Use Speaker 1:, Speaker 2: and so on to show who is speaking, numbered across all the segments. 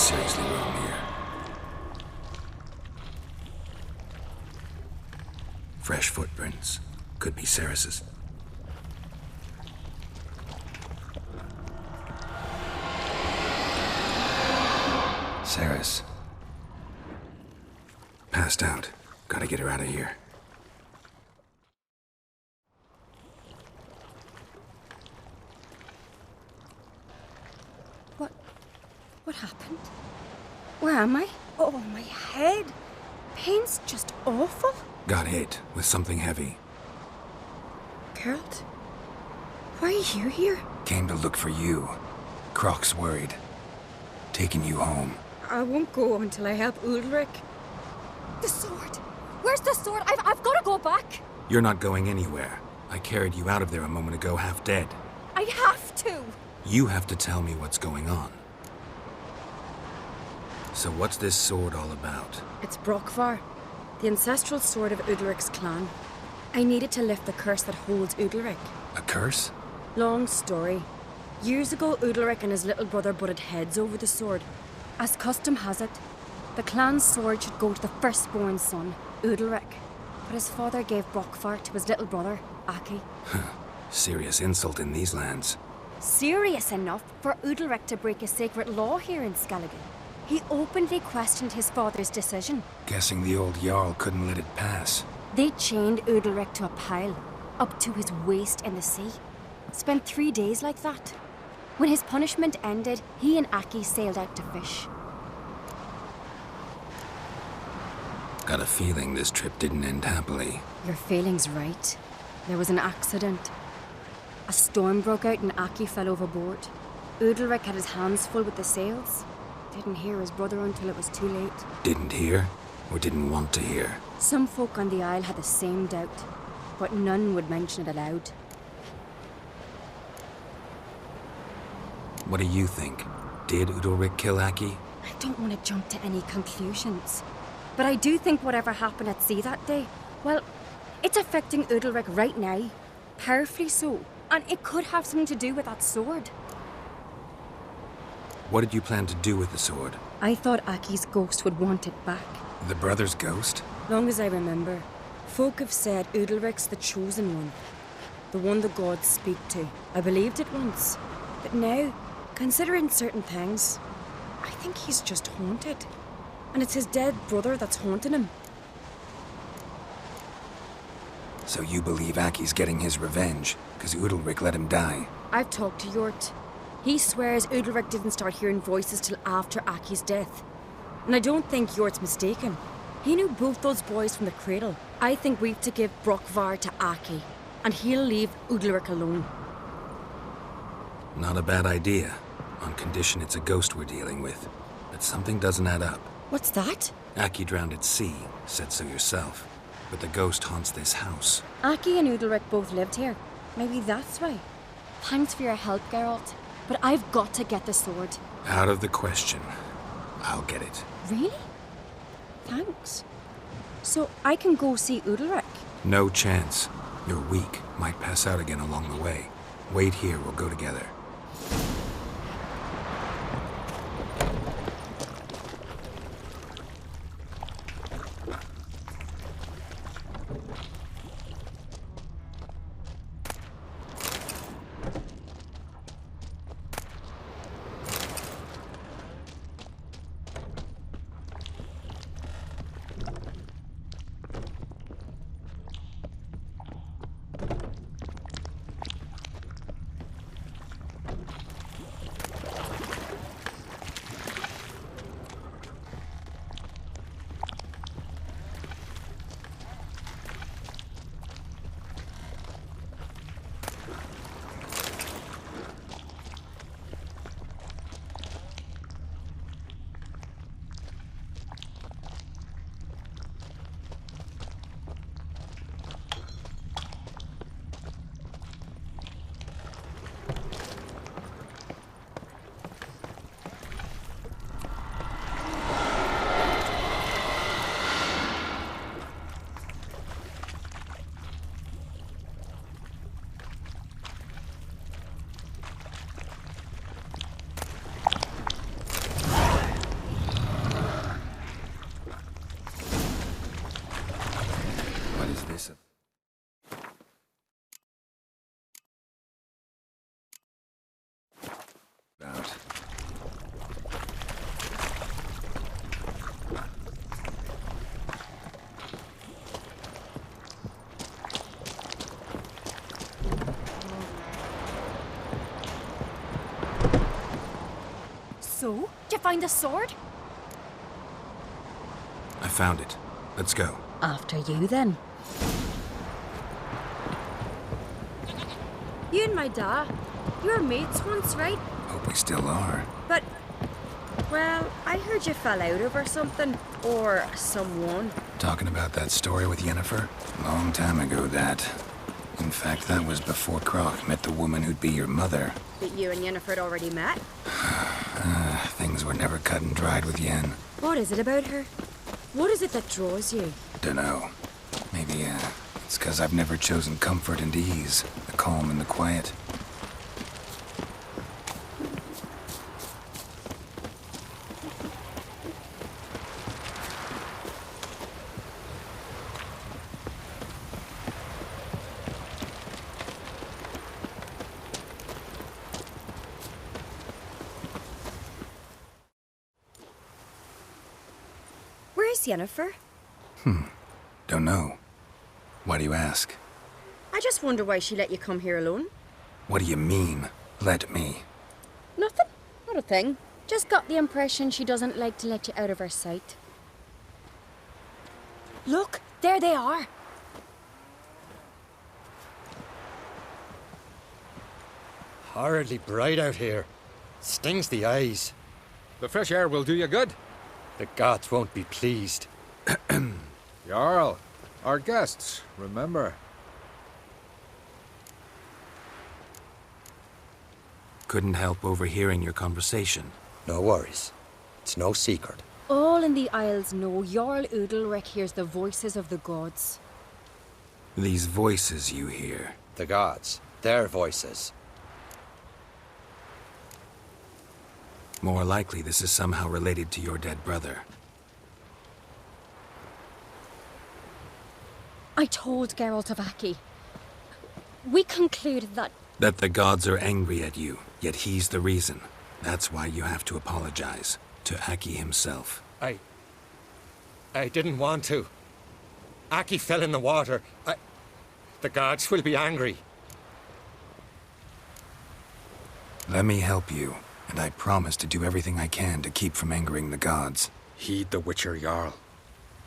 Speaker 1: seriously wrong here. Fresh footprints. Could be Ceres's. Ceres. Passed out. Gotta get her out of here.
Speaker 2: What happened? Where am I? Oh, my head. Pain's just awful.
Speaker 1: Got hit with something heavy.
Speaker 2: Geralt? Why are you here?
Speaker 1: Came to look for you. Croc's worried. Taking you home.
Speaker 2: I won't go until I help Ulrich. The sword! Where's the sword? I've got to go back!
Speaker 1: You're not going anywhere. I carried you out of there a moment ago, half dead.
Speaker 2: I have to!
Speaker 1: You have to tell me what's going on. So what's this sword all about?
Speaker 2: It's Brokvar, the ancestral sword of Udalric's clan. I needed to lift the curse that holds Udalric.
Speaker 1: A curse?
Speaker 2: Long story. Years ago, Udalric and his little brother butted heads over the sword. As custom has it, the clan's sword should go to the firstborn son, Udalric. But his father gave Brokvar to his little brother, Aki.
Speaker 1: Serious insult in these lands.
Speaker 2: Serious enough for Udalric to break a sacred law here in Skellige. He openly questioned his father's decision.
Speaker 1: Guessing the old Jarl couldn't let it pass.
Speaker 2: They chained Udalric to a pile, up to his waist in the sea. Spent 3 days like that. When his punishment ended, he and Aki sailed out to fish.
Speaker 1: Got a feeling this trip didn't end happily.
Speaker 2: Your feeling's right. There was an accident. A storm broke out and Aki fell overboard. Udalric had his hands full with the sails. Didn't hear his brother until it was too late.
Speaker 1: Didn't hear? Or didn't want to hear?
Speaker 2: Some folk on the Isle had the same doubt, but none would mention it aloud.
Speaker 1: What do you think? Did Udalric kill Aki?
Speaker 2: I don't want to jump to any conclusions, but I do think whatever happened at sea that day, well, it's affecting Udalric right now. Powerfully so, and it could have something to do with that sword.
Speaker 1: What did you plan to do with the sword?
Speaker 2: I thought Aki's ghost would want it back.
Speaker 1: The brother's ghost?
Speaker 2: Long as I remember, folk have said Udalric's the chosen one. The one the gods speak to. I believed it once. But now, considering certain things, I think he's just haunted. And it's his dead brother that's haunting him.
Speaker 1: So you believe Aki's getting his revenge, because Udalric let him die?
Speaker 2: I've talked to Yort. He swears Udalric didn't start hearing voices till after Aki's death. And I don't think Yort's mistaken. He knew both those boys from the cradle. I think we've to give Brokvar to Aki, and he'll leave Udalric alone.
Speaker 1: Not a bad idea, on condition it's a ghost we're dealing with. But something doesn't add up.
Speaker 2: What's that?
Speaker 1: Aki drowned at sea, said so yourself. But the ghost haunts this house.
Speaker 2: Aki and Udalric both lived here. Maybe that's why. Thanks for your help, Geralt. But I've got to get the sword.
Speaker 1: Out of the question. I'll get it.
Speaker 2: Really? Thanks. So I can go see Udalric?
Speaker 1: No chance. You're weak. Might pass out again along the way. Wait here, we'll go together.
Speaker 2: So? Did you find the sword?
Speaker 1: I found it. Let's go.
Speaker 2: After you, then. You and my dad, you were mates once, right?
Speaker 1: Hope we still are.
Speaker 2: But, well, I heard you fell out over something. Or someone.
Speaker 1: Talking about that story with Yennefer? Long time ago, that. In fact, that was before Croc met the woman who'd be your mother.
Speaker 2: That you and Yennefer had already met?
Speaker 1: Things were never cut and dried with Yen.
Speaker 2: What is it about her? What is it that draws you?
Speaker 1: Dunno. Maybe, it's 'cause I've never chosen comfort and ease. The calm and the quiet.
Speaker 2: Where's Yennefer?
Speaker 1: Don't know. Why do you ask?
Speaker 2: I just wonder why she let you come here alone.
Speaker 1: What do you mean, let me?
Speaker 2: Nothing. Not a thing. Just got the impression she doesn't like to let you out of her sight. Look, there they are.
Speaker 3: Horridly bright out here. Stings the eyes.
Speaker 4: The fresh air will do you good.
Speaker 3: The gods won't be pleased.
Speaker 4: Jarl, our guests, remember.
Speaker 1: Couldn't help overhearing your conversation.
Speaker 3: No worries. It's no secret.
Speaker 2: All in the Isles know Jarl Udalric hears the voices of the gods.
Speaker 1: These voices you hear.
Speaker 3: The gods. Their voices.
Speaker 1: More likely this is somehow related to your dead brother.
Speaker 2: I told Geralt of Aki. We concluded that...
Speaker 1: That the gods are angry at you, yet he's the reason. That's why you have to apologize. To Aki himself.
Speaker 3: I didn't want to. Aki fell in the water. The gods will be angry.
Speaker 1: Let me help you, and I promise to do everything I can to keep from angering the gods.
Speaker 4: Heed the Witcher Jarl.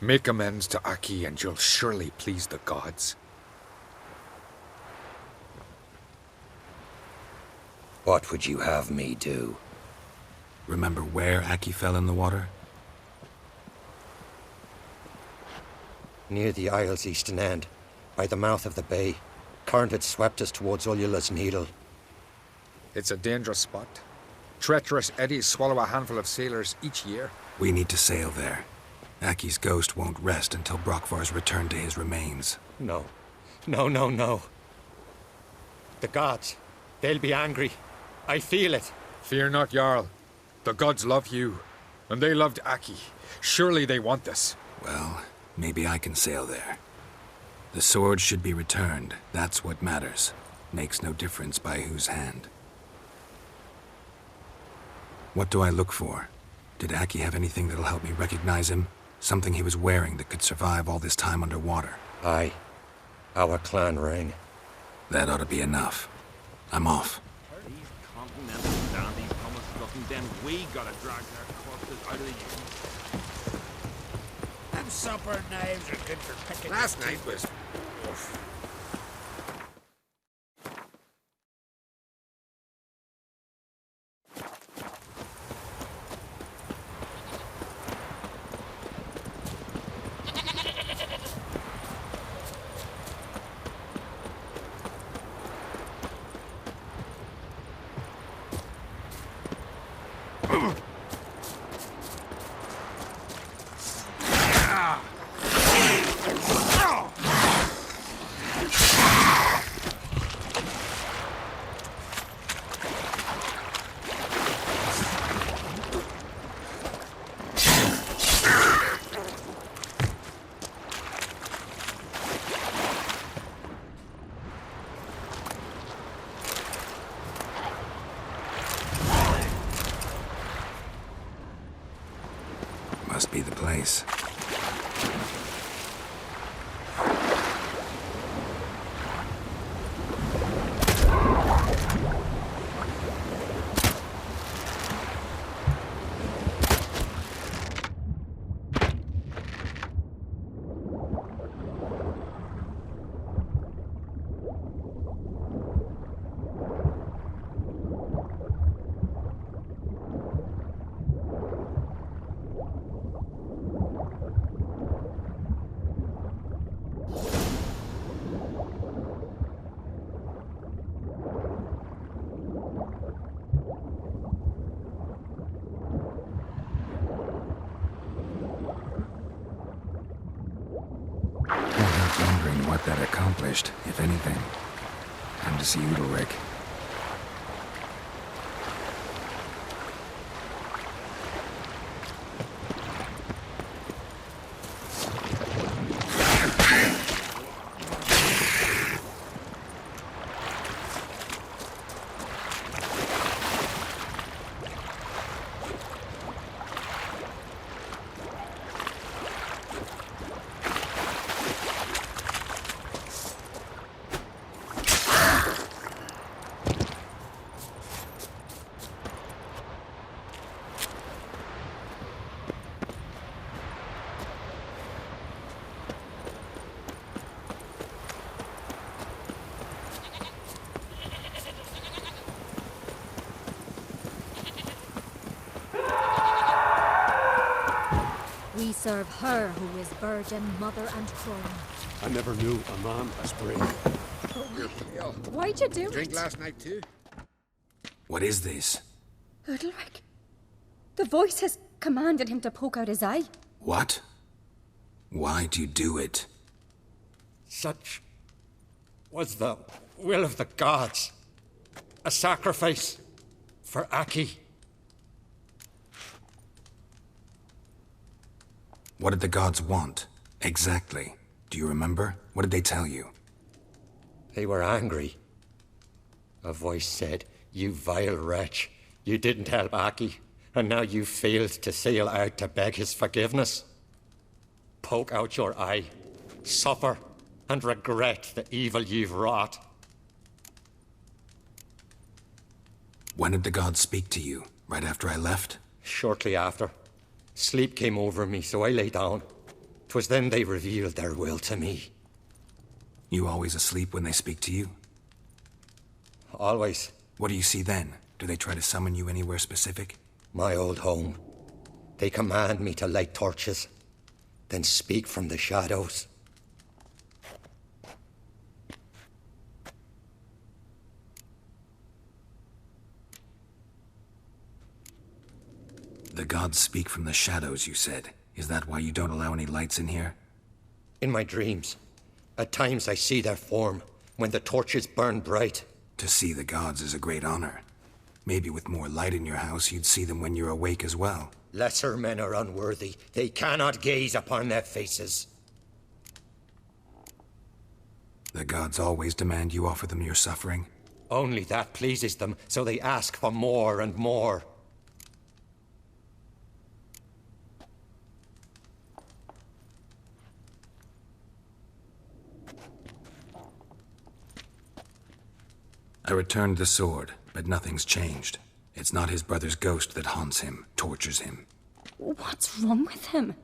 Speaker 4: Make amends to Aki and you'll surely please the gods.
Speaker 3: What would you have me do?
Speaker 1: Remember where Aki fell in the water?
Speaker 3: Near the Isle's eastern end, by the mouth of the bay. Current had swept us towards Ullula's Needle.
Speaker 4: It's a dangerous spot. Treacherous eddies swallow a handful of sailors each year.
Speaker 1: We need to sail there. Aki's ghost won't rest until Brokvar's returned to his remains.
Speaker 3: No. No. The gods. They'll be angry. I feel it.
Speaker 4: Fear not, Jarl. The gods love you, and they loved Aki. Surely they want this.
Speaker 1: Well, maybe I can sail there. The sword should be returned. That's what matters. Makes no difference by whose hand. What do I look for? Did Aki have anything that'll help me recognize him? Something he was wearing that could survive all this time underwater?
Speaker 3: Aye. Our clan ring.
Speaker 1: That ought to be enough. I'm off.
Speaker 5: These continental dandies come as nothing, then we gotta drag their corpses out of the...
Speaker 6: Them supper knives are good for picking.
Speaker 5: Last night was... Oof.
Speaker 1: Must be the place. accomplished, if anything. Time to see Udalric.
Speaker 7: We serve her who is virgin, mother, and crone.
Speaker 8: I never knew a man as brave.
Speaker 2: Why'd you do
Speaker 6: Drink
Speaker 2: it?
Speaker 6: last night too?
Speaker 1: What is this?
Speaker 2: Udalric. The voice has commanded him to poke out his eye.
Speaker 1: What? Why'd you do it?
Speaker 3: Such was the will of the gods. A sacrifice for Aki.
Speaker 1: What did the gods want? Exactly. Do you remember? What did they tell you?
Speaker 3: They were angry. A voice said, "You vile wretch, you didn't help Aki, and now you failed to sail out to beg his forgiveness. Poke out your eye, suffer, and regret the evil you've wrought."
Speaker 1: When did the gods speak to you? Right after I left?
Speaker 3: Shortly after, sleep came over me, so I lay down. 'Twas then they revealed their will to me.
Speaker 1: You always asleep when they speak to you?
Speaker 3: Always.
Speaker 1: What do you see then? Do they try to summon you anywhere specific?
Speaker 3: My old home. They command me to light torches, then speak from the shadows.
Speaker 1: The gods speak from the shadows, you said. Is that why you don't allow any lights in here?
Speaker 3: In my dreams, at times I see their form when the torches burn bright.
Speaker 1: To see the gods is a great honor. Maybe with more light in your house, you'd see them when you're awake as well.
Speaker 3: Lesser men are unworthy. They cannot gaze upon their faces.
Speaker 1: The gods always demand you offer them your suffering?
Speaker 3: Only that pleases them, so they ask for more and more.
Speaker 1: I returned the sword, but nothing's changed. It's not his brother's ghost that haunts him, tortures him.
Speaker 2: What's wrong with him?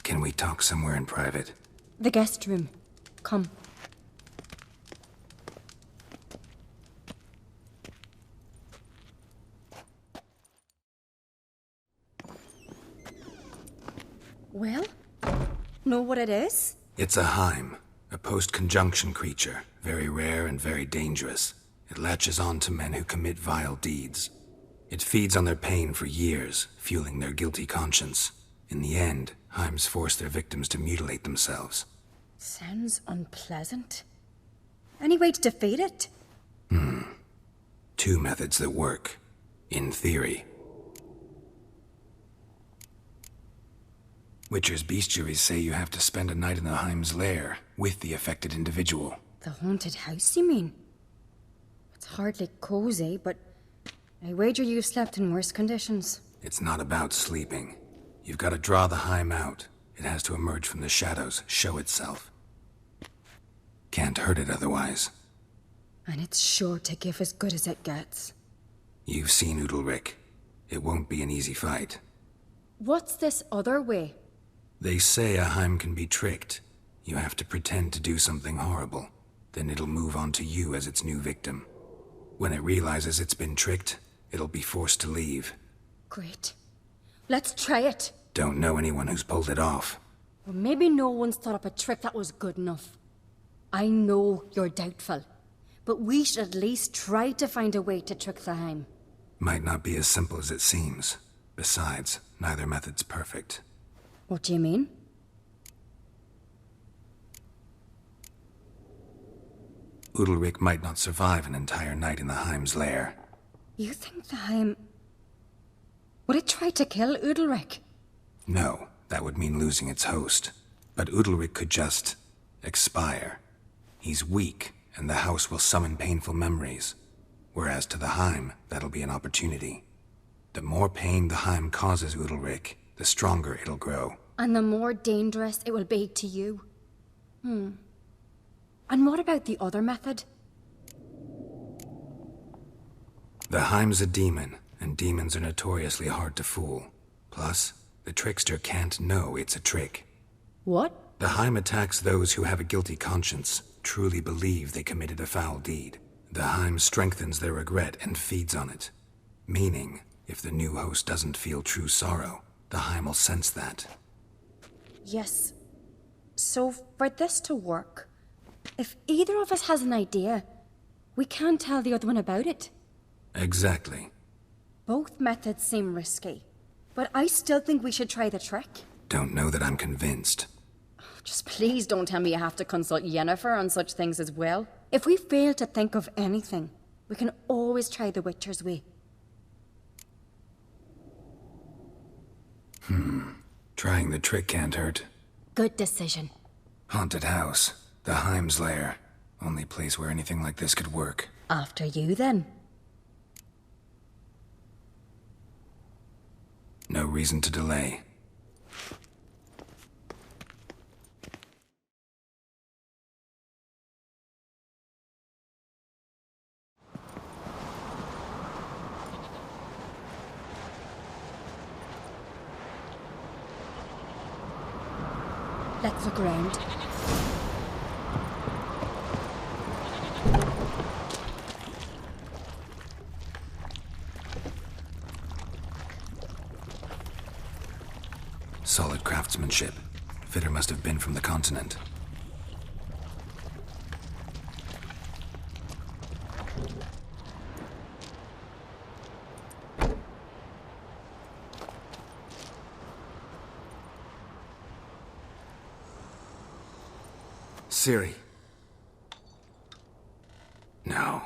Speaker 1: Can we talk somewhere in private?
Speaker 2: The guest room. Come. Well, know what it is?
Speaker 1: It's a Heim, a post-conjunction creature, very rare and very dangerous. It latches on to men who commit vile deeds. It feeds on their pain for years, fueling their guilty conscience. In the end, Heims force their victims to mutilate themselves.
Speaker 2: Sounds unpleasant. Any way to defeat it?
Speaker 1: Two methods that work. In theory. Witcher's bestiaries say you have to spend a night in the Heim's lair, with the affected individual.
Speaker 2: The haunted house, you mean? It's hardly cozy, but I wager you've slept in worse conditions.
Speaker 1: It's not about sleeping. You've got to draw the Heim out. It has to emerge from the shadows, show itself. Can't hurt it otherwise.
Speaker 2: And it's sure to give as good as it gets.
Speaker 1: You've seen Udalric. It won't be an easy fight.
Speaker 2: What's this other way?
Speaker 1: They say a Heim can be tricked. You have to pretend to do something horrible. Then it'll move on to you as its new victim. When it realizes it's been tricked, it'll be forced to leave.
Speaker 2: Great. Let's try it.
Speaker 1: Don't know anyone who's pulled it off.
Speaker 2: Well, maybe no one's thought up a trick that was good enough. I know you're doubtful, but we should at least try to find a way to trick the Heim.
Speaker 1: Might not be as simple as it seems. Besides, neither method's perfect.
Speaker 2: What do you mean?
Speaker 1: Udalric might not survive an entire night in the Heim's lair.
Speaker 2: You think the Heim... Would it try to kill Udalric?
Speaker 1: No, that would mean losing its host. But Udalric could just... expire. He's weak, and the house will summon painful memories. Whereas to the Heim, that'll be an opportunity. The more pain the Heim causes Udalric, the stronger it'll grow.
Speaker 2: And the more dangerous it will be to you. And what about the other method?
Speaker 1: The Heim's a demon, and demons are notoriously hard to fool. Plus, the trickster can't know it's a trick.
Speaker 2: What?
Speaker 1: The Heim attacks those who have a guilty conscience, truly believe they committed a foul deed. The Heim strengthens their regret and feeds on it. Meaning, if the new host doesn't feel true sorrow, the Heim will sense that.
Speaker 2: Yes. So, for this to work, if either of us has an idea, we can't tell the other one about it.
Speaker 1: Exactly.
Speaker 2: Both methods seem risky, but I still think we should try the trick.
Speaker 1: Don't know that I'm convinced.
Speaker 2: Just please don't tell me you have to consult Yennefer on such things as well. If we fail to think of anything, we can always try the Witcher's way.
Speaker 1: Trying the trick can't hurt.
Speaker 2: Good decision.
Speaker 1: Haunted house. The Heim's lair. Only place where anything like this could work.
Speaker 2: After you, then.
Speaker 1: No reason to delay.
Speaker 2: Let's look around.
Speaker 1: Solid craftsmanship. Fitter must have been from the continent. Ciri. No,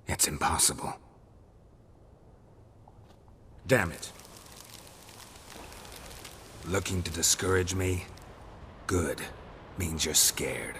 Speaker 1: it's impossible. Damn it. Looking to discourage me? Good. Means you're scared.